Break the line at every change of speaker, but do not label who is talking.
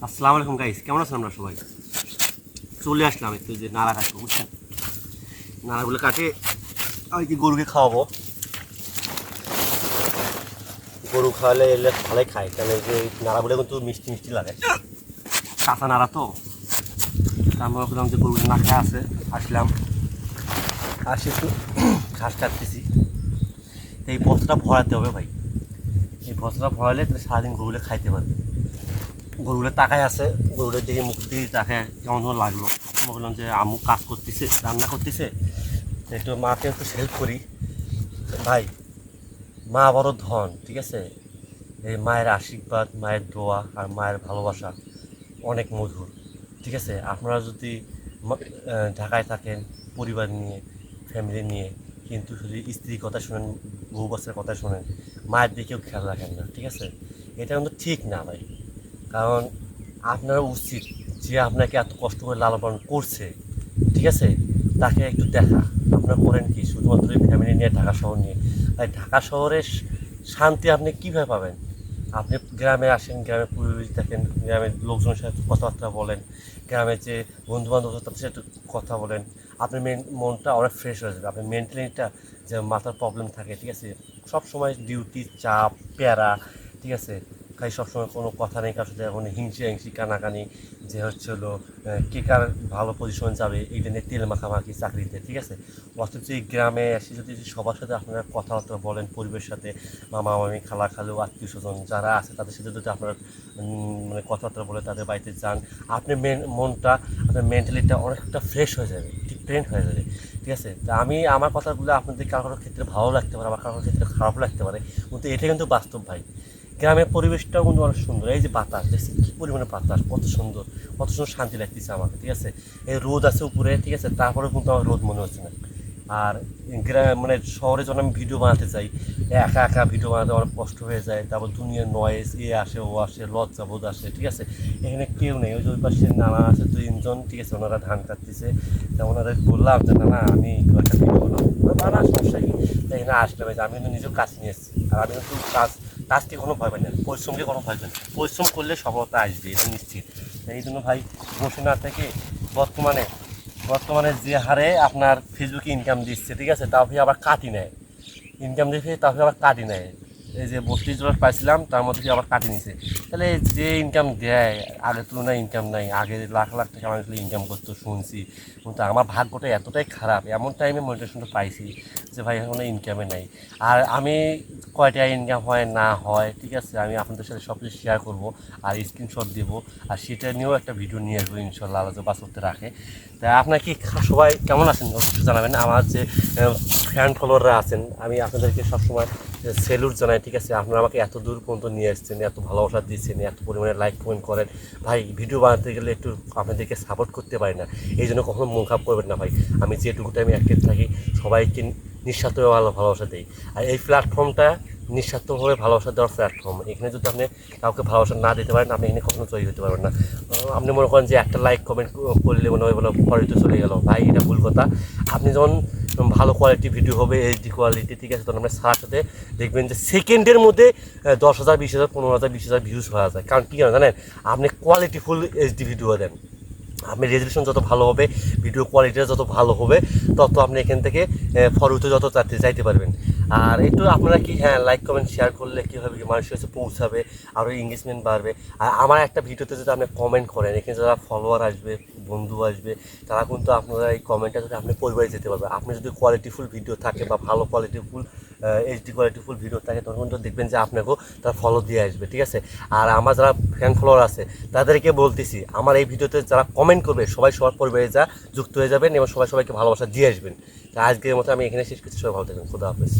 আসসালামু আলাইকুম গাইস, কেমন আছেন আমরা সবাই? চলে আসলাম একটু যে নাড়া কাটবো, বুঝছেন? নাড়াগুলো কাটে আমি কি গরুকে খাওয়াবো। গরু খাওয়ালে এলে ভালোই খায়, কারণ এই যে নাড়াগুলো কিন্তু মিষ্টি মিষ্টি লাগে, কাঁচা নাড়া তো। আমরা ভাবলাম যে গরুটা না খায় আছে, আসলাম আসি একটু ঘাস কাটতেছি। তো এই বস্তাটা ভরাতে হবে ভাই, এই বস্তাটা ভরালে তাহলে সারাদিন গরুগুলো খাইতে পারবে। গরুগুলো তাকায় আছে, গরুটার দিকে মুখ দিয়ে তাকায় কেমন ধরো লাগলো। বললাম যে আম্মু কাজ করতেছে, রান্না করতেছে, একটু মাকে একটু হেল্প করি। ভাই, মা বড় ধন, ঠিক আছে? এই মায়ের আশীর্বাদ, মায়ের দোয়া আর মায়ের ভালোবাসা অনেক মধুর, ঠিক আছে? আপনারা যদি ঢাকায় থাকেন পরিবার নিয়ে, ফ্যামিলি নিয়ে, কিন্তু শুধু স্ত্রীর কথা শোনেন, বউ বাচ্চার কথা শোনেন, মায়ের দিকেও খেয়াল রাখেন না, ঠিক আছে? এটা কিন্তু ঠিক না ভাই। কারণ আপনার উচিত যে আপনাকে এত কষ্ট করে লালন পালন করছে, ঠিক আছে, তাকে একটু দেখা। আপনারা করেন কি শুধুমাত্র ফ্যামিলি নিয়ে, ঢাকা শহর নিয়ে? তাই ঢাকা শহরের শান্তি আপনি কীভাবে পাবেন? আপনি গ্রামে আসেন, গ্রামে পরিবেশ দেখেন, গ্রামের লোকজনের সাথে কথাবার্তা বলেন, গ্রামের যে বন্ধুবান্ধব তাদের সাথে কথা বলেন, আপনার মনটা অনেক ফ্রেশ হয়ে যাবে। আপনার মেন্টালিটা যে মাথার প্রবলেম থাকে, ঠিক আছে, সবসময় ডিউটি চাপ প্যারা, ঠিক আছে, খাই সবসময় কোনো কথা নেই কারোর সাথে, এখন হিংসি কানাকানি, যে হচ্ছে হলো কে কার ভালো পজিশন যাবে এইটা নিয়ে তেল মাখামাখি চাকরিতে, ঠিক আছে? অথচ এই গ্রামে এসে যদি সবার সাথে আপনারা কথাবার্তা বলেন, পরিবেশের সাথে মামা মামি খালা খালু আত্মীয় স্বজন যারা আছে তাদের সাথে যদি আপনারা মানে কথাবার্তা বলে তাদের বাড়িতে যান, আপনার মনটা, আপনার মেন্টালিটা অনেকটা ফ্রেশ হয়ে যাবে, ডিফারেন্ট হয়ে যাবে, ঠিক আছে? তা আমি আমার কথাগুলো আপনাদের কারোর ক্ষেত্রে ভালো লাগতে পারে, আবার কারোর ক্ষেত্রে খারাপ লাগতে পারে, কিন্তু এটা কিন্তু বাস্তব ভাই। গ্রামের পরিবেশটাও কিন্তু অনেক সুন্দর। এই যে বাতাস দেখছি কী পরিমাণে বাতাস, কত সুন্দর, কত সুন্দর শান্তি লাগতেছে আমাকে, ঠিক আছে? এই রোদ আছে উপরে, ঠিক আছে, তারপরেও কিন্তু আমার রোদ মনে হচ্ছে না। আর মানে শহরে যখন আমি ভিডিও বানাতে চাই, একা একা ভিডিও বানাতে অনেক কষ্ট হয়ে যায়। তারপর দুনিয়ার নয়েজ, আসে ও আসে, লজ্জা বোধ আসে, ঠিক আছে? এখানে কেউ নেই, ওই যে ওই পাশে নানা আছে 2-3 জন, ঠিক আছে, ওনারা ধান কাটতেছে। তা ওনাদের বললাম যে না আমি একটা ভিডিও বানাবো, বানা সমস্যা কি? তাই এখানে আসলাম, আমি কিন্তু নিজেও কাজ নিয়ে এসেছি। আর আমি কিন্তু কাজকে কোনো ভয় পাই না, পরিশ্রমকে কোনো ভয় পাই না। পরিশ্রম করলে সফলতা আসবে, এটা নিশ্চিত। এই জন্য ভাই, বসে না থেকে বর্তমানে বর্তমানে যে হারে আপনার ফেসবুকে ইনকাম দিচ্ছে, ঠিক আছে, তাও আবার কাটি নেয়, ইনকাম দিচ্ছে তাও আবার কাটি নেয়। এই যে $32 পাইছিলাম, তার মধ্যে আবার কাটি নিছে। তাহলে যে ইনকাম দেয়, আগের তুলনায় ইনকাম নাই। আগে লাখ লাখ টাকা মানুষ ইনকাম করতো শুনছি, কিন্তু আমার ভাগ্যটা এতটাই খারাপ, এমন টাইমে মোটিভেশনটা পাইছি যে ভাই এখন ইনকামে নাই। আর আমি কয়টা ইনকাম হয় না হয়, ঠিক আছে, আমি আপনাদের সাথে সব কিছু শেয়ার করবো আর স্ক্রিনশট দেবো, আর সেটা নিয়েও একটা ভিডিও নিয়ে আসবো ইনশাল্লাহ, আল্লাহ বাঁচতে রাখে। তা আপনার কি সবাই কেমন আছেন অবশ্যই জানাবেন। আমার যে ফ্যান ফলোয়াররা আছেন, আমি আপনাদেরকে সবসময় সেলুট জানাই, ঠিক আছে? আপনারা আমাকে এত দূর পর্যন্ত নিয়ে আসছেন, এত ভালোবাসা দিচ্ছেন, এত পরিমাণে লাইক কমেন্ট করেন। ভাই, ভিডিও বানাতে গেলে একটু আপনাদেরকে সাপোর্ট করতে পারি না, এই জন্য কখনো মন খারাপ করবেন না ভাই। আমি যেটুকু টাইমে অ্যাক্টিভ থাকি, সবাইকে নিঃস্বার্থভাবে ভালোবাসা দিই। আর এই প্ল্যাটফর্মটা নিঃস্বার্থভাবে ভালোবাসা দেওয়ার প্ল্যাটফর্ম। এখানে যদি আপনি কাউকে ভালোবাসা না দিতে পারেন, আপনি এখানে কখনো জয়ী হতে পারবেন না। আপনি মনে করেন যে একটা লাইক কমেন্ট করলে মনে হয় বলো ফরিতে চলে গেল, ভাই এটা ভুল কথা। আপনি যখন ভালো কোয়ালিটি ভিডিও হবে, এইচডি কোয়ালিটি, ঠিক আছে, তখন আপনার সাথে সাথে দেখবেন যে সেকেন্ডের মধ্যে 10,000 20,000 15,000 20,000 ভিউজ হয়ে যায়। কারণ কী জানেন, আপনি কোয়ালিটিফুল এইচডি ভিডিও দেন, আপনি রেজলিউশন যত ভালো হবে, ভিডিও কোয়ালিটিটা যত ভালো হবে, তত আপনি এখান থেকে ফরওয়ার্ডে যত যাইতে পারবেন। আর একটু আপনারা কি, হ্যাঁ, লাইক কমেন্ট শেয়ার করলে কী হবে, মানুষের কাছে পৌঁছাবে, আরও এঙ্গেজমেন্ট বাড়বে। আর আমার একটা ভিডিওতে যদি আপনি কমেন্ট করেন, এখানে যারা ফলোয়ার আসবে, বন্ধু আসবে, তারা কিন্তু আপনারা এই কমেন্টটা যদি আপনি পরিবারে যেতে পারবে। আপনি যদি কোয়ালিটিফুল ভিডিও থাকে বা ভালো কোয়ালিটিফুল এইচডি কোয়ালিটিফুল ভিডিও থাকে, তখন কিন্তু দেখবেন যে আপনাকেও তারা ফলো দিয়ে আসবে, ঠিক আছে? আর আমার যারা ফ্যান ফলোয়ার আছে তাদেরকে বলতেছি, আমার এই ভিডিওতে যারা কমেন্ট করবে সবাই সবার পরিবারে যা যুক্ত হয়ে যাবেন এবং সবাই সবাইকে ভালোবাসা দিয়ে আসবেন। তা আজকের মতো আমি এখানে শেষ করছি। সবাই ভালো থাকবেন, খুদা হাফেজ।